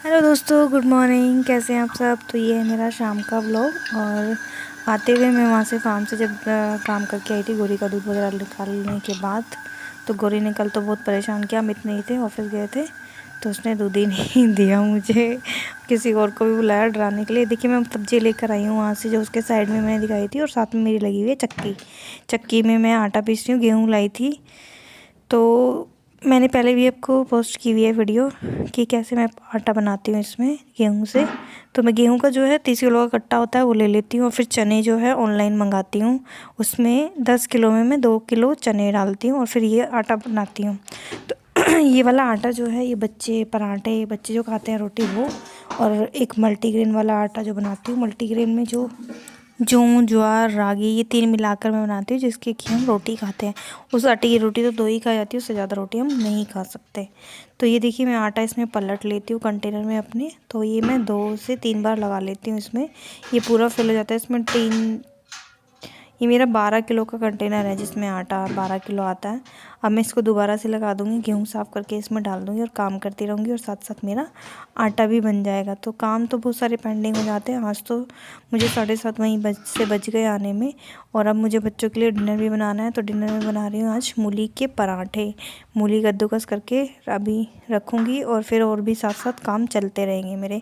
Hello दोस्तों, good morning. कैसे हैं आप सब। तो ये है मेरा शाम का व्लॉग। और आते हुए मैं वहाँ से फार्म से जब काम करके आई थी गोरी का दूध वगैरह निकालने के बाद, तो गोरी ने कल तो बहुत परेशान किया। अमित नहीं थे, ऑफिस गए थे, तो उसने दूध ही नहीं दिया मुझे। किसी और को भी बुलाया डराने के लिए। देखिए मैं सब्जी लेकर आई हूँ वहाँ से, जो उसके साइड में मैंने दिखाई थी, और साथ में मेरी लगी हुई है चक्की। चक्की में मैं आटा पीस रही हूँ, गेहूँ लाई थी। तो मैंने पहले भी आपको पोस्ट की हुई है वीडियो कि कैसे मैं आटा बनाती हूँ इसमें गेहूँ से। तो मैं गेहूँ का जो है 30 किलो का कट्टा होता है वो ले लेती हूँ, और फिर चने जो है ऑनलाइन मंगाती हूँ। उसमें 10 किलो में मैं 2 किलो चने डालती हूँ और फिर ये आटा बनाती हूँ। तो ये वाला आटा जो है, ये बच्चे पराठे, बच्चे जो खाते हैं रोटी वो, और एक मल्टीग्रेन वाला आटा जो बनाती हूँ। मल्टीग्रेन में जो जौ, ज्वार, रागी, ये 3 मिलाकर मैं बनाती हूँ, जिसकी कि हम रोटी खाते हैं। उस आटे की रोटी तो 2 ही खा जाती है, उससे ज़्यादा रोटी हम नहीं खा सकते। तो ये देखिए मैं आटा इसमें पलट लेती हूँ कंटेनर में अपने। तो ये मैं 2 से 3 बार लगा लेती हूँ इसमें। ये पूरा फिल हो जाता है इसमें। ये मेरा 12 किलो का कंटेनर है, जिसमें आटा 12 किलो आता है। अब मैं इसको दोबारा से लगा दूँगी, गेहूँ साफ़ करके इसमें डाल दूँगी और काम करती रहूँगी, और साथ साथ मेरा आटा भी बन जाएगा। तो काम तो बहुत सारे पेंडिंग हो जाते हैं। आज तो मुझे 7:30 वहीं बज गए आने में। और अब मुझे बच्चों के लिए डिनर भी बनाना है। तो डिनर में बना रही हूँ आज मूली के पराठे। मूली कद्दूकस करके अभी रखूँगी, और फिर और भी साथ साथ काम चलते रहेंगे मेरे।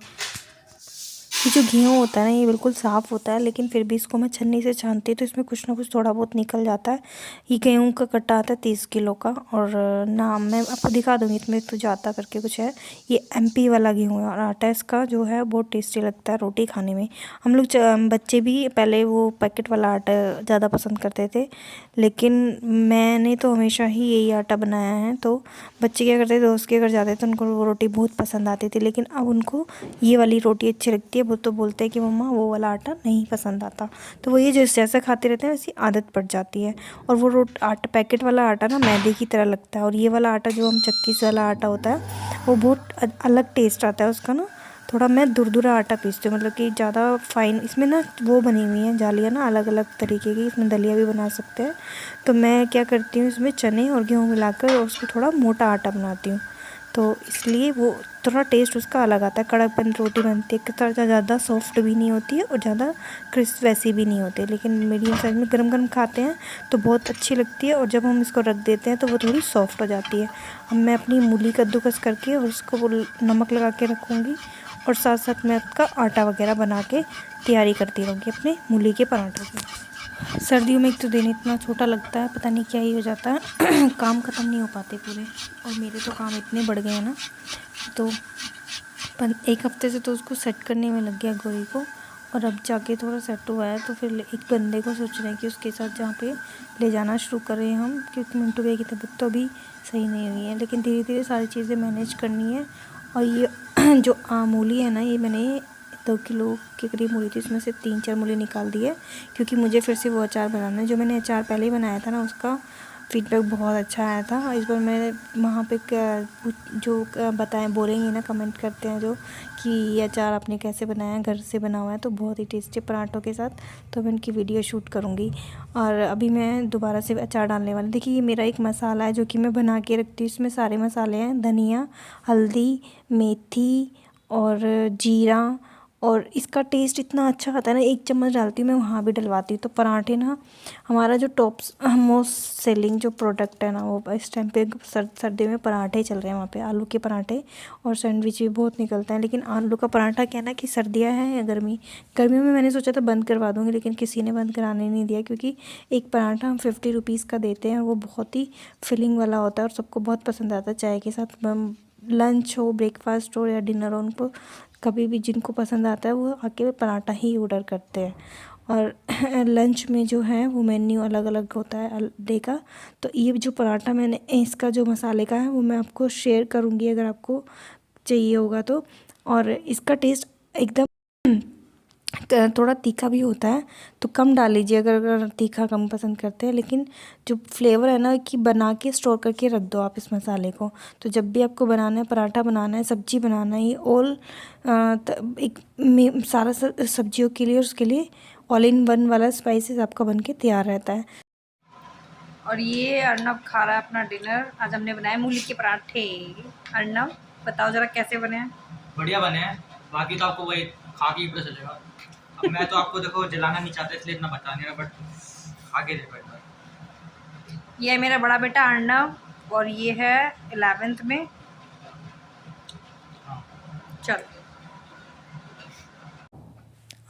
ये जो गेहूँ होता है ना, ये बिल्कुल साफ़ होता है, लेकिन फिर भी इसको मैं छन्नी से छानती हूँ तो इसमें कुछ ना कुछ थोड़ा बहुत निकल जाता है। ये गेहूँ का कट्टा आता है 30 किलो का, और नाम मैं आपको दिखा दूँगी इसमें तो जाता करके कुछ है। ये एमपी वाला गेहूँ है, और आटा इसका जो है बहुत टेस्टी लगता है रोटी खाने में। हम लोग बच्चे भी पहले वो पैकेट वाला आटा ज़्यादा पसंद करते थे, लेकिन मैंने तो हमेशा ही यही आटा बनाया है। तो बच्चे क्या करते थे, दोस्त के घर जाते थे तो उनको वो रोटी बहुत पसंद आती थी, लेकिन अब उनको ये वाली रोटी अच्छी लगती है। वो तो बोलते हैं कि मम्मा वो वाला आटा नहीं पसंद आता। तो वो ये जैसा खाते रहते हैं वैसी आदत पड़ जाती है। और वो आटा, पैकेट वाला आटा ना मैदे की तरह लगता है, और ये वाला आटा जो हम चक्की से वाला आटा होता है वो बहुत अलग टेस्ट आता है उसका ना। थोड़ा मैं दुरदुरा आटा पीसती हूँ, मतलब कि ज़्यादा फाइन। इसमें ना वो बनी हुई हैं जालियाँ ना अलग अलग तरीके की, इसमें दलिया भी बना सकते हैं। तो मैं क्या करती हूँ, इसमें चने और गेहूँ मिलाकर और उसको थोड़ा मोटा आटा बनाती हूँ। तो इसलिए वो थोड़ा टेस्ट उसका अलग आता है। कड़कपन रोटी बनती है, कितना ज़्यादा सॉफ्ट भी नहीं होती है और ज़्यादा क्रिस्प वैसी भी नहीं होती है, लेकिन मीडियम साइज़ में गरम गरम खाते हैं तो बहुत अच्छी लगती है। और जब हम इसको रख देते हैं तो वो थोड़ी सॉफ्ट हो जाती है। अब मैं अपनी मूली कद्दूकस करके और उसको वो नमक लगा के रखूँगी, और साथ साथ मैं उसका आटा वगैरह बना के तैयारी करती रहूँगी अपने मूली के पराठों की। सर्दियों में एक तो दिन इतना छोटा लगता है, पता नहीं क्या ही हो जाता है। काम ख़त्म नहीं हो पाते पूरे, और मेरे तो काम इतने बढ़ गए हैं ना। तो एक हफ्ते से तो उसको सेट करने में लग गया गोरी को, और अब जाके थोड़ा सेट हुआ है। तो फिर एक बंदे को सोच रहे हैं कि उसके साथ जहाँ पे ले जाना शुरू करें हम, क्योंकि मिंटू भैया की तबीयत तो अभी सही नहीं हुई है, लेकिन धीरे धीरे सारी चीज़ें मैनेज करनी है। और ये जो मूली है ना, ये मैंने 2 किलो के करीब मूली थी, उसमें से 3-4 मूली निकाल दी है, क्योंकि मुझे फिर से वो अचार बनाना है। जो मैंने अचार पहले ही बनाया था ना, उसका फीडबैक बहुत अच्छा आया था। इस बार मैं वहाँ पे जो बताएं बोलेंगे ना, कमेंट करते हैं जो, कि ये अचार आपने कैसे बनाया है, घर से बना हुआ है तो बहुत ही टेस्टी पराठों के साथ। तो मैं इनकी वीडियो शूट करूँगी। और अभी मैं दोबारा से अचार डालने वाली। देखिए ये मेरा एक मसाला है जो कि मैं बना के रखती हूँ। इसमें सारे मसाले हैं, धनिया, हल्दी, मेथी और जीरा। और इसका टेस्ट इतना अच्छा आता है ना, 1 चम्मच डालती हूँ मैं, वहाँ भी डलवाती हूँ। तो पराठे ना, हमारा जो टॉप्स मोस्ट सेलिंग जो प्रोडक्ट है ना, वो इस टाइम पे सर्दी में पराठे चल रहे हैं। वहाँ पे आलू के पराठे और सैंडविच भी बहुत निकलता है। लेकिन आलू का पराठा क्या ना कि सर्दियाँ हैं या गर्मियों में मैंने सोचा था बंद करवा दूँगी, लेकिन किसी ने बंद कराने नहीं दिया, क्योंकि एक पराठा हम 50 रुपीज़ का देते हैं, और वो बहुत ही फिलिंग वाला होता है और सबको बहुत पसंद आता है चाय के साथ। लंच हो, ब्रेकफास्ट हो या डिनर हो, उनको कभी भी जिनको पसंद आता है वो आके पराठा ही ऑर्डर करते हैं। और लंच में जो है वो मेन्यू अलग अलग होता है डे का। तो ये जो पराठा मैंने इसका जो मसाले का है वो मैं आपको शेयर करूँगी अगर आपको चाहिए होगा तो। और इसका टेस्ट एकदम थोड़ा तीखा भी होता है, तो कम डाल लीजिए अगर तीखा कम पसंद करते हैं। लेकिन जो फ्लेवर है ना, कि बना के स्टोर करके रख दो आप इस मसाले को, तो जब भी आपको बनाना है, पराठा बनाना है, सब्जी बनाना है, ऑल एक सारा सब्जियों के लिए और उसके लिए ऑल इन वन वाला स्पाइसेस आपका बन के तैयार रहता है। और ये अर्नब खा रहा है अपना डिनर। आज हमने बनाए मूली के पराठे। अर्नब बताओ ज़रा कैसे बने हैं। बढ़िया बने हैं, बाकी तो आपको वही खा के ही पता चलेगा। अब मैं तो आपको देखो जलाना नहीं चाहता इसलिए इतना बता नहीं रहा, बट खा के देखो एक बार। ये है मेरा बड़ा बेटा अर्णव और ये है 11th में। हाँ। चल।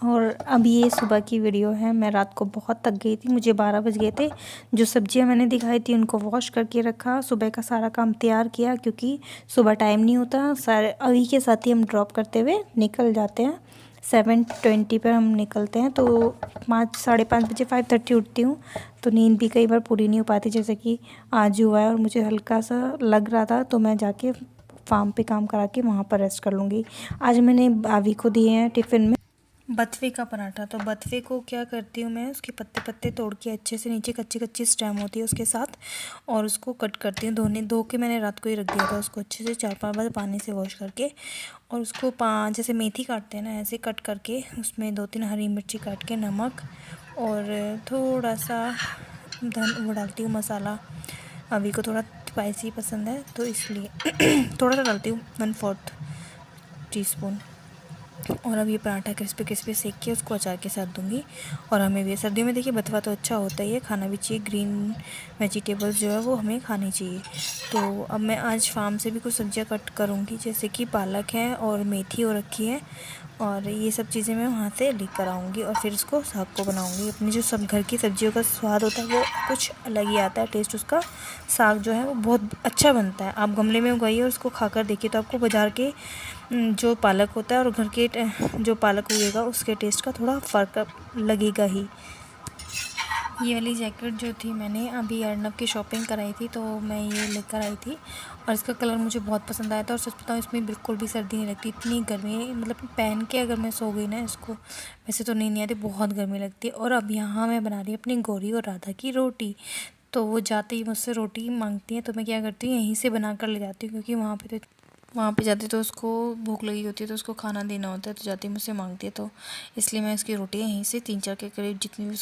और अब ये सुबह की वीडियो है। मैं रात को बहुत थक गई थी, मुझे 12 बज गए थे। जो सब्जियां मैंने दिखाई थी उनको वॉश करके रखा, सुबह का सारा काम तैयार किया क्योंकि सुबह टाइम नहीं होता। सारे अभी के साथ ही हम ड्रॉप करते हुए निकल जाते हैं। 7:20 पर हम निकलते हैं, तो 5 साढ़े 5 बजे 5:30 उठती हूँ। तो नींद भी कई बार पूरी नहीं हो पाती, जैसे कि आज हुआ है। और मुझे हल्का सा लग रहा था तो मैं जाके फार्म पे काम करा के वहाँ पर रेस्ट कर लूँगी। आज मैंने आवी को दिए हैं टिफ़िन में बथवे का पराठा। तो बथवे को क्या करती हूँ मैं, उसके पत्ते पत्ते तोड़ के अच्छे से, नीचे कच्ची कच्ची स्टेम होती है उसके साथ, और उसको कट करती हूँ। धो के मैंने रात को ही रख दिया था उसको अच्छे से 4-5 बार पानी से वॉश करके। और उसको जैसे मेथी काटते हैं ना, ऐसे कट करके उसमें 2-3 हरी मिर्ची काट के, नमक और थोड़ा सा वो डालती हूँ मसाला। अभी को थोड़ा स्पाइसी पसंद है तो इसलिए थोड़ा सा डालती हूँ, 1/4 टीस्पून। और अब ये पराठा क्रिस्पी क्रिस्पी सेक के उसको अचार के साथ दूंगी। और हमें भी सर्दियों में देखिए बथवा तो अच्छा होता ही है, खाना भी चाहिए। ग्रीन वेजिटेबल्स जो है वो हमें खानी चाहिए। तो अब मैं आज फार्म से भी कुछ सब्जियां कट करूंगी, जैसे कि पालक है और मेथी हो रखी है, और ये सब चीज़ें मैं वहाँ से लेकर आऊँगी और फिर इसको साग को बनाऊँगी। अपनी जो सब घर की सब्जियों का स्वाद होता है वो कुछ अलग ही आता है, टेस्ट उसका। साग जो है वो बहुत अच्छा बनता है। आप गमले में उगाइए और उसको खाकर देखिए तो आपको बाज़ार के जो पालक होता है और घर के जो पालक उगेगा उसके टेस्ट का थोड़ा फ़र्क लगेगा ही। ये वाली जैकेट जो थी मैंने अभी अर्नब की शॉपिंग कराई थी, तो मैं ये लेकर आई थी और इसका कलर मुझे बहुत पसंद आया था। और सच बताऊँ इसमें बिल्कुल भी सर्दी नहीं लगती, इतनी गर्मी है, मतलब पहन के अगर मैं सो गई ना इसको, वैसे तो नहीं आती, बहुत गर्मी लगती है। और अब यहाँ मैं बना रही हूँ अपनी गौरी और राधा की रोटी। तो वो जाते ही मुझसे रोटी मांगती हैं, तो मैं क्या करती हूँ यहीं से बना कर ले जाती हूँ, क्योंकि वहाँ पे जाती तो उसको भूख लगी होती है तो उसको खाना देना होता है, तो जाती मुझसे मांगती है। तो इसलिए मैं इसकी रोटी यहीं से 3-4 के करीब जितनी भी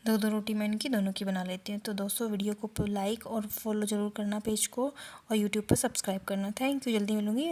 2-2 रोटी मैं इनकी दोनों की बना लेती हूँ। तो दोस्तों वीडियो को लाइक और फॉलो ज़रूर करना पेज को, और यूट्यूब पर सब्सक्राइब करना। थैंक यू, जल्दी मिलूँगी।